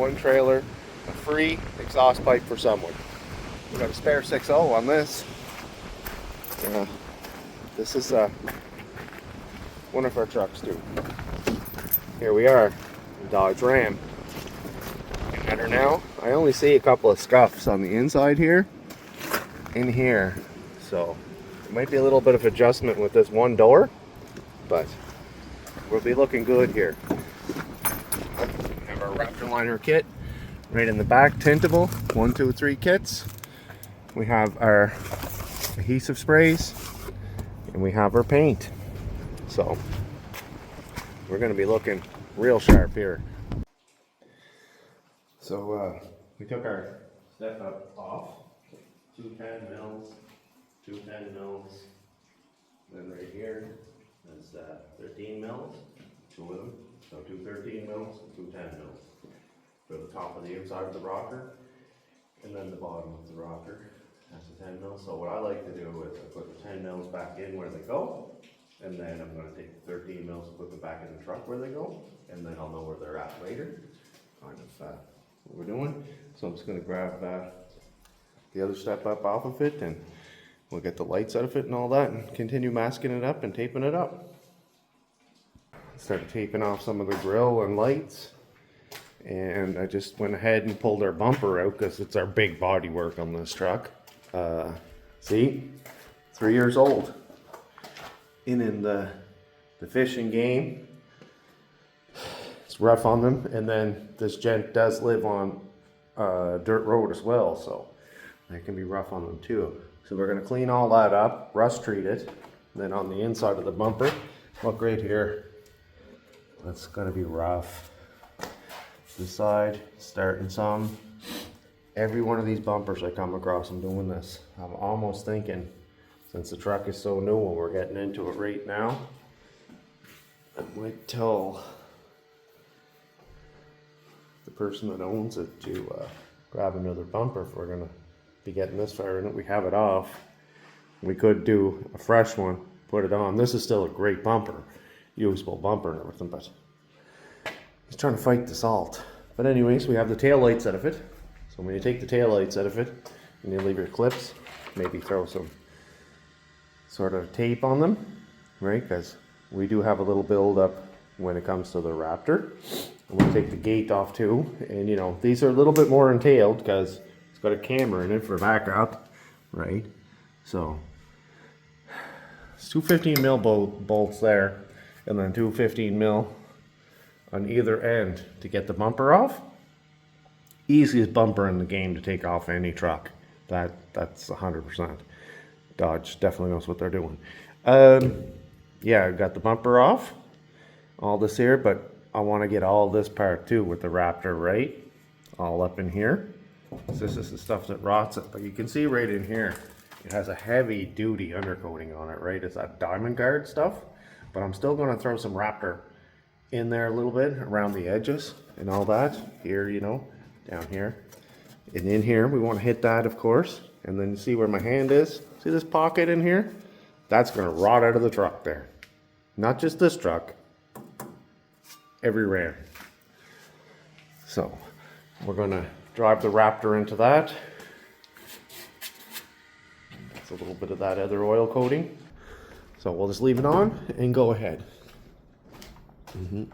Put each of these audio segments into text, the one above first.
one trailer, a free exhaust pipe for someone. We got a spare 6.0 on this. This is one of our trucks too. Here we are, Dodge Ram. At her now, I only see a couple of scuffs on the inside here, in here. So it might be a little bit of adjustment with this one door, but we'll be looking good here. We have our Raptor liner kit right in the back, tintable, 1, 2, 3 kits. We have our adhesive sprays, and we have our paint. So we're going to be looking real sharp here. So we took our step up off, 2 10 mils, 2 10 mils, then right here is 13 mils, 2 of them, so 2 13 mils, 2 10 mils for the top of the inside of the rocker, and then the bottom of the rocker. That's a 10 mils. So what I like to do is I put the 10 mils back in where they go, and then I'm going to take the 13 mils and put them back in the truck where they go, and then I'll know where they're at later. Kind of what we're doing. So I'm just going to grab the other step up off of it, and we'll get the lights out of it and all that, and continue masking it up and taping it up. Started taping off some of the grill and lights, and I just went ahead and pulled our bumper out because it's our big body work on this truck. See, 3 years old. In the fishing game, it's rough on them, and then this gent does live on dirt road as well, so that can be rough on them too. So we're going to clean all that up, rust treat it, and then on the inside of the bumper, look right here, that's going to be rough. This side, starting some. Every one of these bumpers I come across, I'm doing this. I'm almost thinking, since the truck is so new and we're getting into it right now, I might tell the person that owns it to grab another bumper if we're going to be getting this far in it. We have it off. We could do a fresh one, put it on. This is still a great bumper, usable bumper and everything, but he's trying to fight the salt. But anyways, we have the tail lights out of it. So when you take the tail lights out of it, and you leave your clips, maybe throw some sort of tape on them, right? Because we do have a little build up when it comes to the Raptor. And we'll take the gate off too. And you know, these are a little bit more entailed because it's got a camera in it for backup, right? So it's 2 15 mil bolts there, and then 2 15 mil on either end to get the bumper off. Easiest bumper in the game to take off any truck. That's 100%. Dodge definitely knows what they're doing. Yeah, I got the bumper off, all this here, but I want to get all this part too with the Raptor, right? All up in here. So this is the stuff that rots it, but you can see right in here, it has a heavy duty undercoating on it, right? It's that diamond guard stuff, but I'm still going to throw some Raptor in there a little bit around the edges and all that here, you know, down here. And in here, we want to hit that, of course. And then you see where my hand is? See this pocket in here? That's going to rot out of the truck there. Not just this truck, every Ram. So we're going to drive the Raptor into that. It's a little bit of that other oil coating. So we'll just leave it on and go ahead.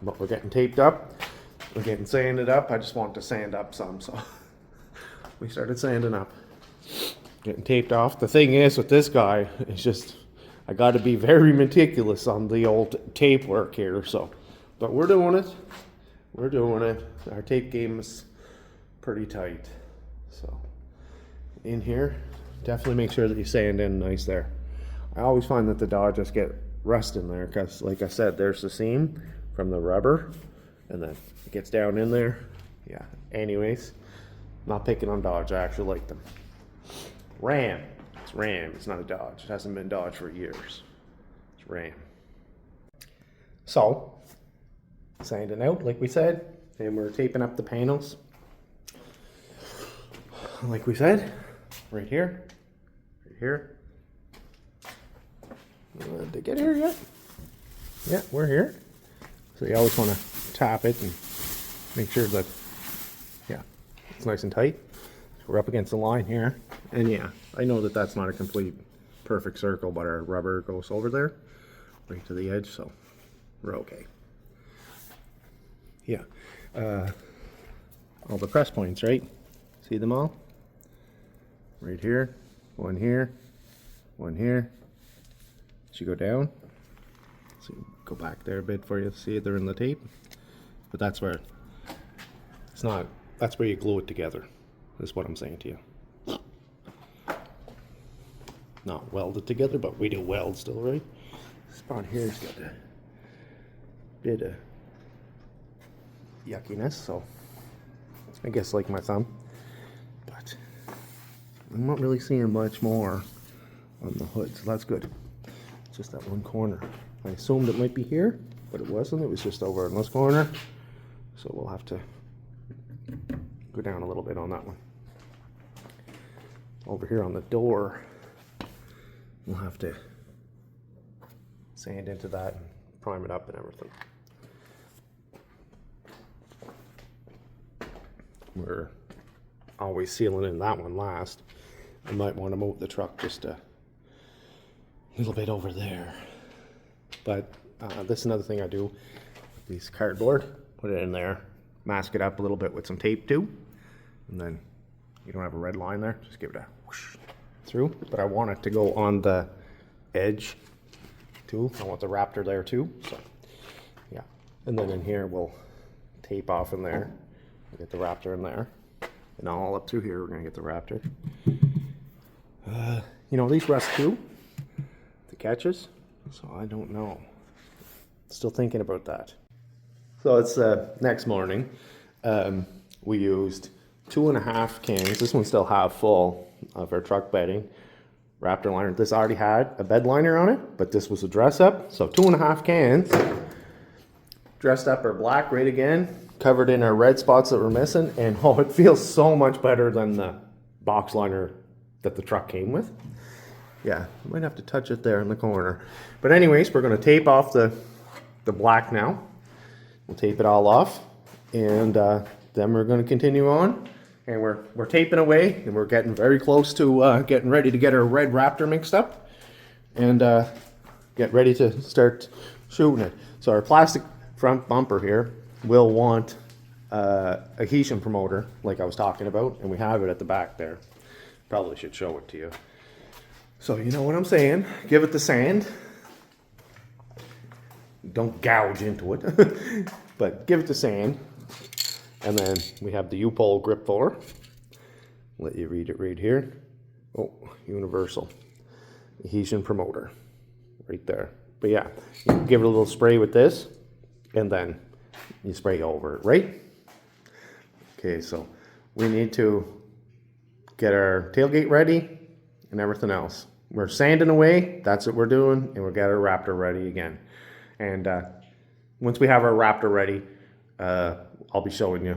But we're getting taped up. We're getting sanded up. I just want to sand up some, so we started sanding up. Getting taped off. The thing is with this guy, it's just, I got to be very meticulous on the old tape work here, so. But we're doing it. We're doing it. Our tape game is pretty tight. So, in here, definitely make sure that you sand in nice there. I always find that the Dodges get rust in there because, like I said, there's the seam from the rubber, and then it gets down in there. Yeah, anyways, not picking on Dodge. I actually like them. Ram. It's Ram. It's not a Dodge. It hasn't been Dodge for years. It's Ram. So, sanding out, like we said, and we're taping up the panels. Like we said, right here. Right here. Did they get here yet? Yeah, we're here. So you always want to tap it and make sure that It's nice and tight. We're up against the line here. And yeah, I know that that's not a complete perfect circle, but our rubber goes over there, right to the edge, so we're okay. Yeah. All the press points, right? See them all? Right here, one here, one here. Should go down. So go back there a bit for you to see it. They're in the tape. But that's where it's not, that's where you glue it together. Is what I'm saying to you. Not welded together, but we do weld still, right? This spot here's got a bit of yuckiness, so I guess like my thumb. But I'm not really seeing much more on the hood, so that's good. It's just that one corner. I assumed it might be here, but it wasn't. It was just over in this corner. So we'll have to go down a little bit on that one. Over here on the door, we'll have to sand into that and prime it up and everything. We're always sealing in that one last. I might want to move the truck just a little bit over there. But this is another thing I do. These cardboard, put it in there, mask it up a little bit with some tape too. And then you don't have a red line there, just give it a whoosh through. But I want it to go on the edge too. I want the Raptor there too, so yeah. And then in here we'll tape off in there. We'll get the Raptor in there. And all up through here we're gonna get the Raptor. You know, these rust too, the catches, so I don't know. Still thinking about that. So it's next morning. We used 2.5 cans. This one's still half full of our truck bedding. Raptor liner. This already had a bed liner on it, but this was a dress up. So 2.5 cans. Dressed up our black right again. Covered in our red spots that were missing. And oh, it feels so much better than the box liner that the truck came with. Yeah, I might have to touch it there in the corner. But anyways, we're going to tape off the black now. We'll tape it all off. And then we're going to continue on. And we're taping away, and we're getting very close to getting ready to get our red Raptor mixed up and get ready to start shooting it. So our plastic front bumper here will want a adhesion promoter, like I was talking about, and we have it at the back there. Probably should show it to you. So you know what I'm saying. Give it the sand. Don't gouge into it, but give it the sand. And then we have the UPOL grip filler. Let you read it right here. Oh, universal adhesion promoter, right there. But yeah, you give it a little spray with this, and then you spray over it, right? Okay, so we need to get our tailgate ready and everything else. We're sanding away. That's what we're doing, and we'll get our Raptor ready again. And once we have our Raptor ready, I'll be showing you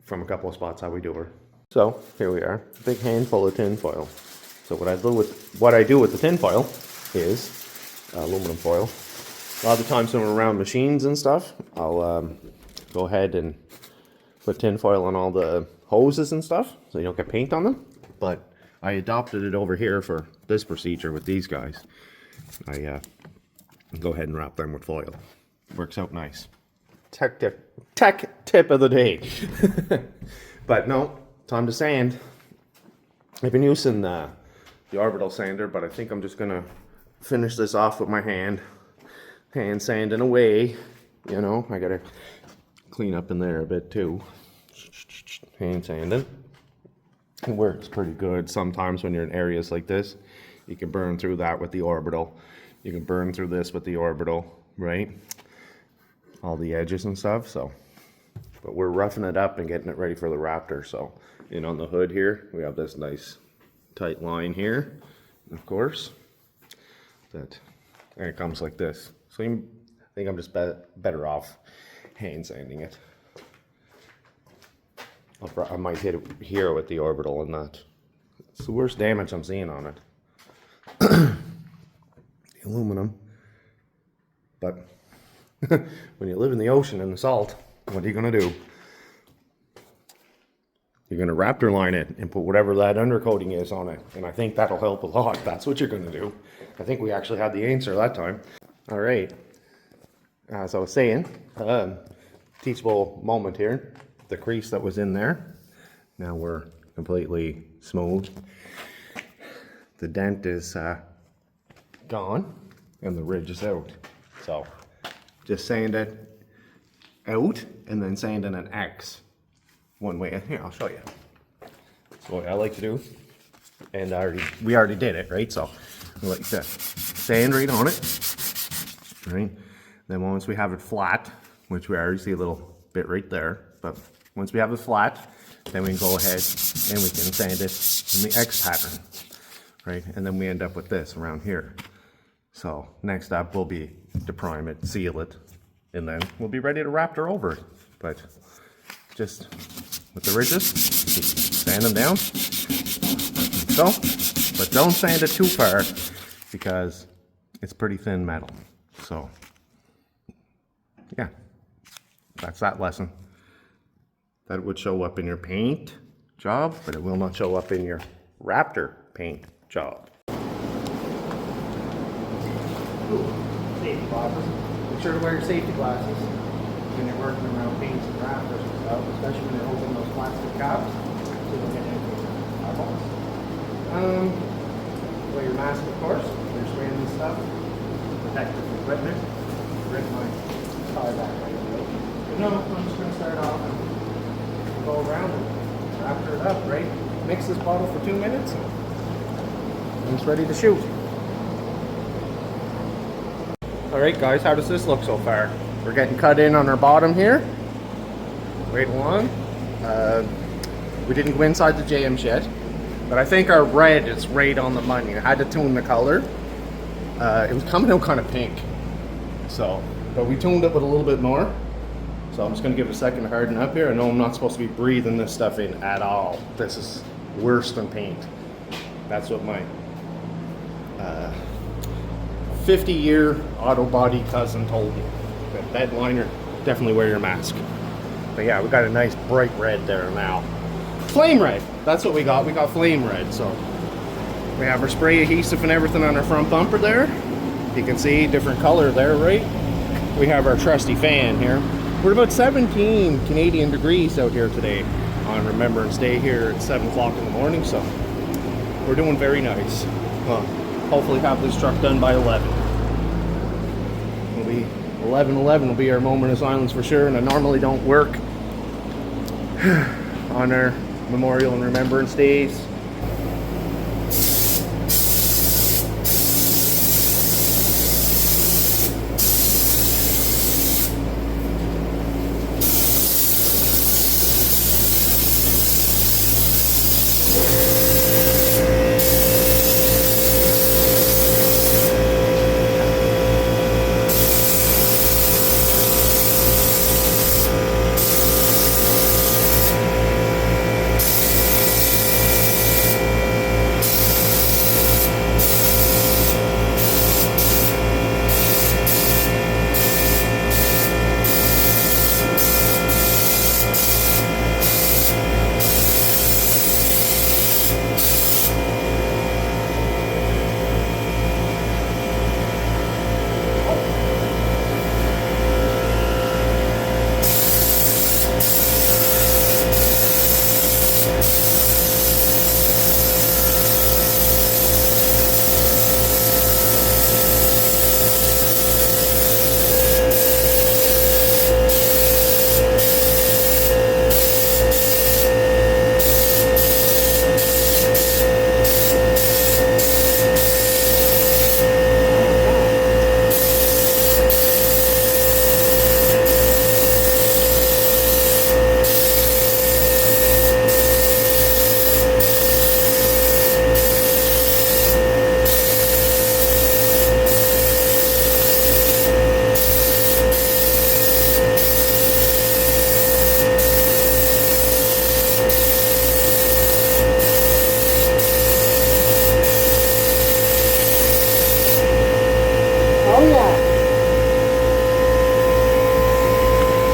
from a couple of spots how we do her. So here we are, a big handful of tin foil. So what I do with the tin foil is aluminum foil. A lot of the times when we're around machines and stuff, I'll go ahead and put tin foil on all the hoses and stuff so you don't get paint on them. But I adopted it over here for this procedure with these guys. I go ahead and wrap them with foil. Works out nice. Tech tip of the day. But no, time to sand. I've been using the orbital sander, but I think I'm just gonna finish this off with my hand sanding away. You know, I gotta clean up in there a bit too. Hand sanding. It works pretty good. Sometimes when you're in areas like this, you can burn through that with the orbital. You can burn through this with the orbital, right? All the edges and stuff, so. But we're roughing it up and getting it ready for the Raptor. So, and on the hood here, we have this nice tight line here, of course. And it comes like this. So I think I'm just better off hand sanding it. I might hit it here with the orbital and that. It's the worst damage I'm seeing on it. The aluminum. But when you live in the ocean and the salt, what are you gonna do? you're going to Raptor line it and put whatever that undercoating is on it. And I think that'll help a lot. That's what you're going to do. I think we actually had the answer that time. All right. As I was saying, teachable moment here. The crease that was in there, now we're completely smooth. The dent is gone and the ridge is out. So just sand it out and then sanding an X one way. Here, I'll show you. That's what I like to do. And we already did it, right? So like that, sand right on it, right? Then once we have it flat, which we already see a little bit right there, but once we have it flat, then we can go ahead and we can sand it in the X pattern, right? And then we end up with this around here. So next up will be to prime it, seal it, and then we'll be ready to Raptor over it. But just with the ridges, sand them down, like so. But don't sand it too far because it's pretty thin metal. So yeah, that's that lesson. That would show up in your paint job, but it will not show up in your Raptor paint job. Ooh, safety glasses. Make sure to wear your safety glasses when you're working around paints and Raptors and stuff, especially when you're holding those plastic caps so you don't get anything in your eyeballs. Wear your mask, of course. You're spraying this stuff. Protective equipment. Rip my car back right away. But no, I'm just going to start off and go around and Raptor it up, right? Mix this bottle for 2 minutes and it's ready to shoot. Alright guys, how does this look so far? We're getting cut in on our bottom here. Right along. We didn't go inside the jams yet, but I think our red is right on the money. I had to tune the color. It was coming out kind of pink. So, but we tuned it with a little bit more. So I'm just going to give it a second to harden up here. I know I'm not supposed to be breathing this stuff in at all. This is worse than paint. That's what my 50-year auto body cousin told me. That bed liner, definitely wear your mask. But yeah, we got a nice bright red there now. Flame red, that's what we got. We got flame red. So we have our spray adhesive and everything on our front bumper there. You can see different color there, right? We have our trusty fan here. We're about 17 Canadian degrees out here today on Remembrance Day here at 7 o'clock in the morning, so we're doing very nice. Well, hopefully have this truck done by 11. It'll be 11:11 will be our moment of silence for sure, and I normally don't work on our Memorial and Remembrance Days.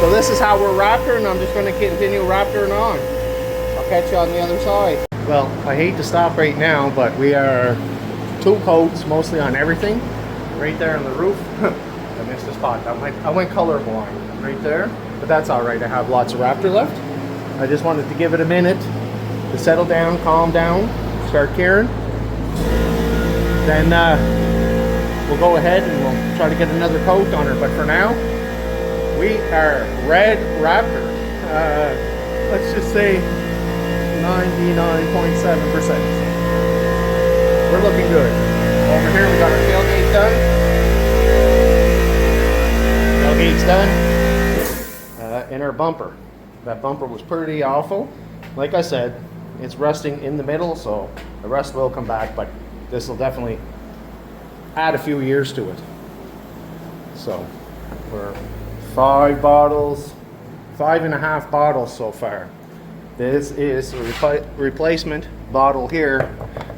So this is how we're Raptoring. I'm just going to continue Raptoring on. I'll catch you on the other side. Well, I hate to stop right now, but we are 2 coats mostly on everything. Right there on the roof. I missed a spot. I went colorblind right there, but that's all right. I have lots of Raptor left. I just wanted to give it a minute to settle down, calm down, start caring. Then we'll go ahead and we'll try to get another coat on her. But for now, we are red Raptor. Let's just say 99.7%. We're looking good. Over here we got our tailgate done. Tailgate's done. And our bumper. That bumper was pretty awful. Like I said, it's rusting in the middle, so the rust will come back, but this will definitely add a few years to it. So we're 5 bottles, 5.5 bottles so far. This is a replacement bottle here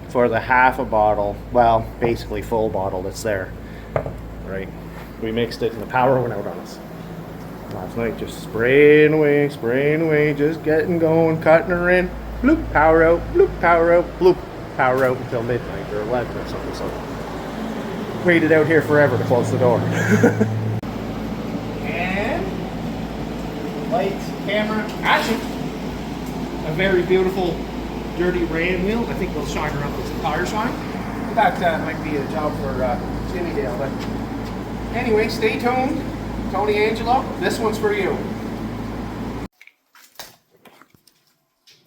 for the half a bottle, well, basically full bottle that's there, right? We mixed it and the power went out on us last night, just spraying away, just getting going, cutting her in, bloop, power out, bloop, power out, bloop, power out until midnight or 11 or something. So waited out here forever to close the door. And lights, camera, action. A very beautiful dirty ram wheel. I think we'll shine her up with some tire shine. That might be a job for Jimmy Dale. But anyway, stay tuned. Tony Angelo, this one's for you.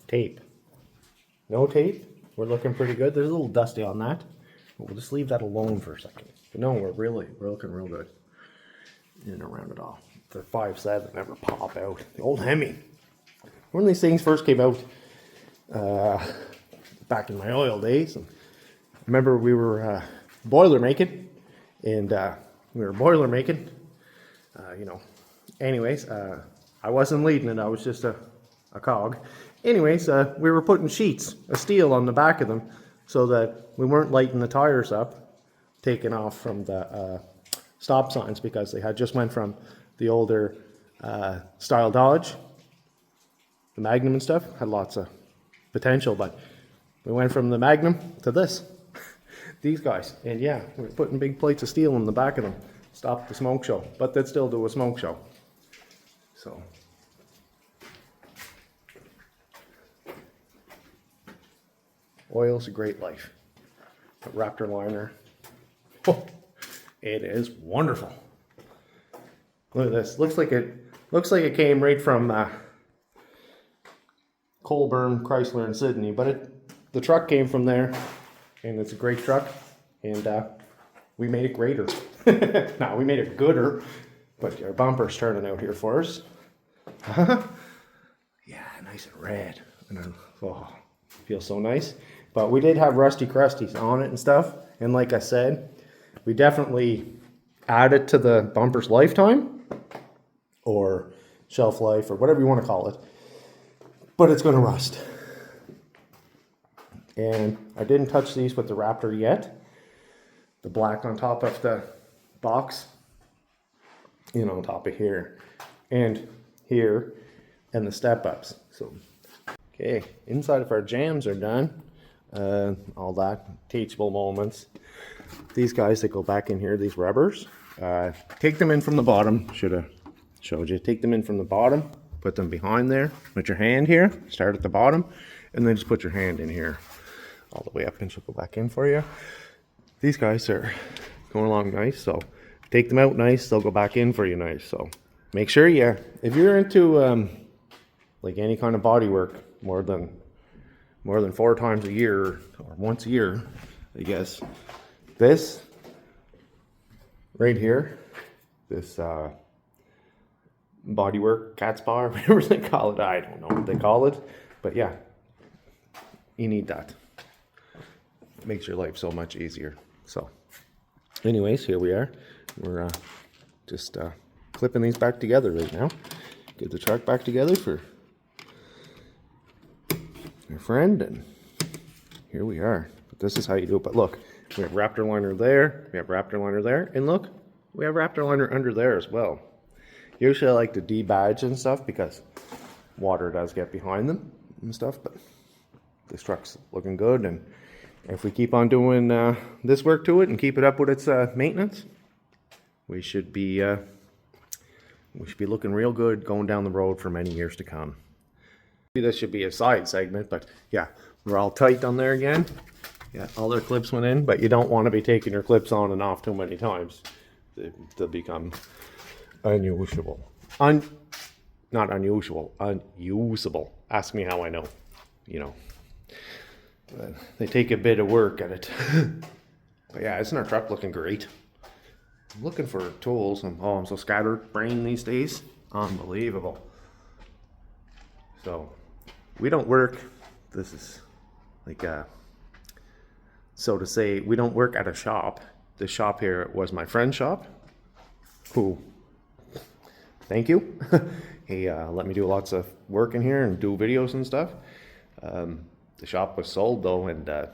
Tape. No tape. We're looking pretty good. There's a little dusty on that. But we'll just leave that alone for a second. But no, we're looking real good. In and around it all. The 5.7 never pop out. The old Hemi. When these things first came out, back in my oil days, and I remember we were boiler making, and you know, anyways, I wasn't leading it, I was just a cog. Anyways, we were putting sheets of steel on the back of them so that we weren't lighting the tires up, taking off from the stop signs, because they had just went from the older style Dodge. The Magnum and stuff had lots of potential, but we went from the Magnum to this. These guys. And yeah, we're putting big plates of steel in the back of them. Stop the smoke show. But they'd still do a smoke show. So. Oil's a great life. A Raptor liner. Oh, it is wonderful. Look at this. Looks like it came right from Colburn, Chrysler in Sydney, but the truck came from there, and it's a great truck, and we made it greater. No, we made it gooder, but our bumper's turning out here for us. Yeah, nice and red, and oh, feels so nice. But we did have rusty crusties on it and stuff, and like I said, we definitely added to the bumper's lifetime, or shelf life, or whatever you want to call it. But it's going to rust. And I didn't touch these with the Raptor yet. The black on top of the box, you know, on top of here and here, and the step ups. So, okay, inside of our jams are done. All that teachable moments. These guys that go back in here, these rubbers, take them in from the bottom. Should have showed you. Take them in from the bottom. Put them behind there, put your hand here, start at the bottom, and then just put your hand in here all the way up, and she'll go back in for you. These guys are going along nice, so take them out nice, they'll go back in for you nice. So make sure if you're into like any kind of body work more than 4 times a year, or once a year, I guess, this right here, this bodywork, cat's paw, whatever they call it. I don't know what they call it, but yeah, you need that. It makes your life so much easier. So anyways, here we are. We're just clipping these back together right now. Get the truck back together for your friend, and here we are. But this is how you do it. But look, we have Raptor liner there, we have Raptor liner there, and look, we have Raptor liner under there as well. Usually I like to debadge and stuff, because water does get behind them and stuff, but this truck's looking good. And if we keep on doing this work to it and keep it up with its maintenance, we should be looking real good going down the road for many years to come. This should be a side segment, but yeah, we're all tight on there again. Yeah, all their clips went in, but you don't want to be taking your clips on and off too many times. They'll become unusable. Not unusual, unusable. Ask me how I know. You know, they take a bit of work at it. But yeah, isn't our truck looking great? I'm looking for tools. I'm so scattered brain these days. Unbelievable. So we don't work. This is like so to say, we don't work at a shop. The shop here was my friend's shop, who, thank you. He let me do lots of work in here and do videos and stuff. The shop was sold though, and I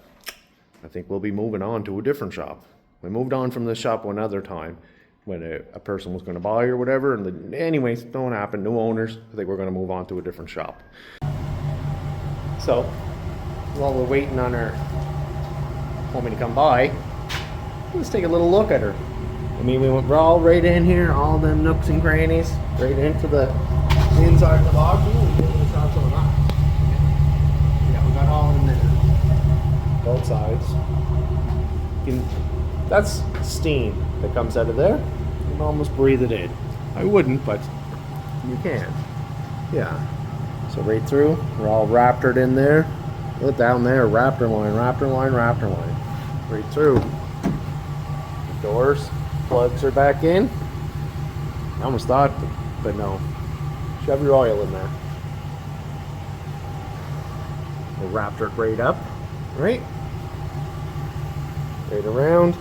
think we'll be moving on to a different shop. We moved on from this shop one other time when a person was going to buy or whatever. And anyways, don't happen. New owners. I think we're going to move on to a different shop. So while we're waiting on our homie to come by, let's take a little look at her. I mean, we're all right in here, all them nooks and crannies, right into the inside of the box. Yeah, we got all in there, both sides. That's steam that comes out of there. You can almost breathe it in. I wouldn't, but you can. Yeah. So right through, we're all Raptored in there. Look down there, Raptor line, Raptor line, Raptor line. Right through. The doors, plugs are back in. I almost thought, but no. Shove your oil in there. The Raptor grade up, right? Right around.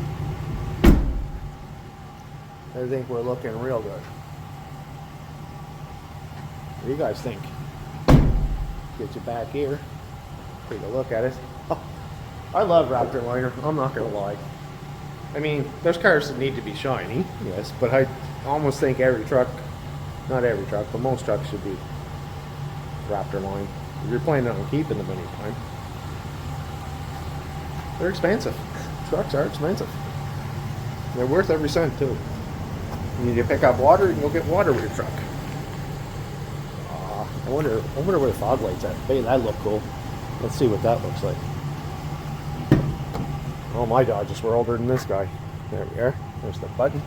I think we're looking real good. What do you guys think? Get you back here. Take a look at it. Oh, I love Raptor liner. I'm not gonna lie. I mean, there's cars that need to be shiny, yes, but I almost think every truck, not every truck, but most trucks should be Raptor line. If you're planning on keeping them anytime. They're expensive. Trucks are expensive. They're worth every cent too. You need to pick up water, and you'll get water with your truck. I wonder where the fog light's at. Hey, that look cool. Let's see what that looks like. Oh, my Dodges were older than this guy. There we are. There's the button.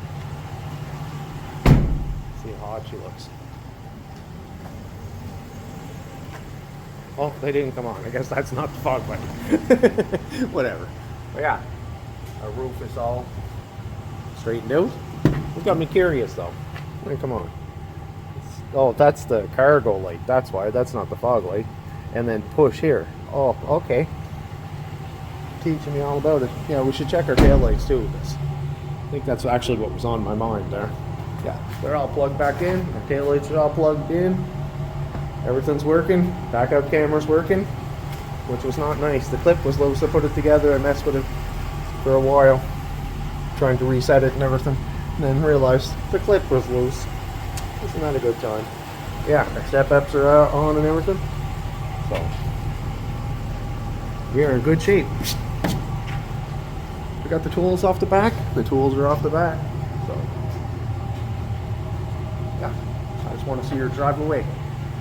See how hot she looks. Oh, they didn't come on. I guess that's not the fog button. Whatever. But yeah, our roof is all straightened out. It got me curious though. I mean, come on. Oh, that's the cargo light. That's why. That's not the fog light. And then push here. Oh, okay. Teaching me all about it. Yeah, we should check our tail lights too with this. I think that's actually what was on my mind there. Yeah, they're all plugged back in. Our tail lights are all plugged in. Everything's working. Backup camera's working, which was not nice. The clip was loose. I put it together. I messed with it for a while, trying to reset it and everything. And then realized the clip was loose. Isn't that a good time? Yeah, our step-ups are on and everything. So, we are in good shape. We got the tools off the back. The tools are off the back. So, yeah, I just want to see her drive away.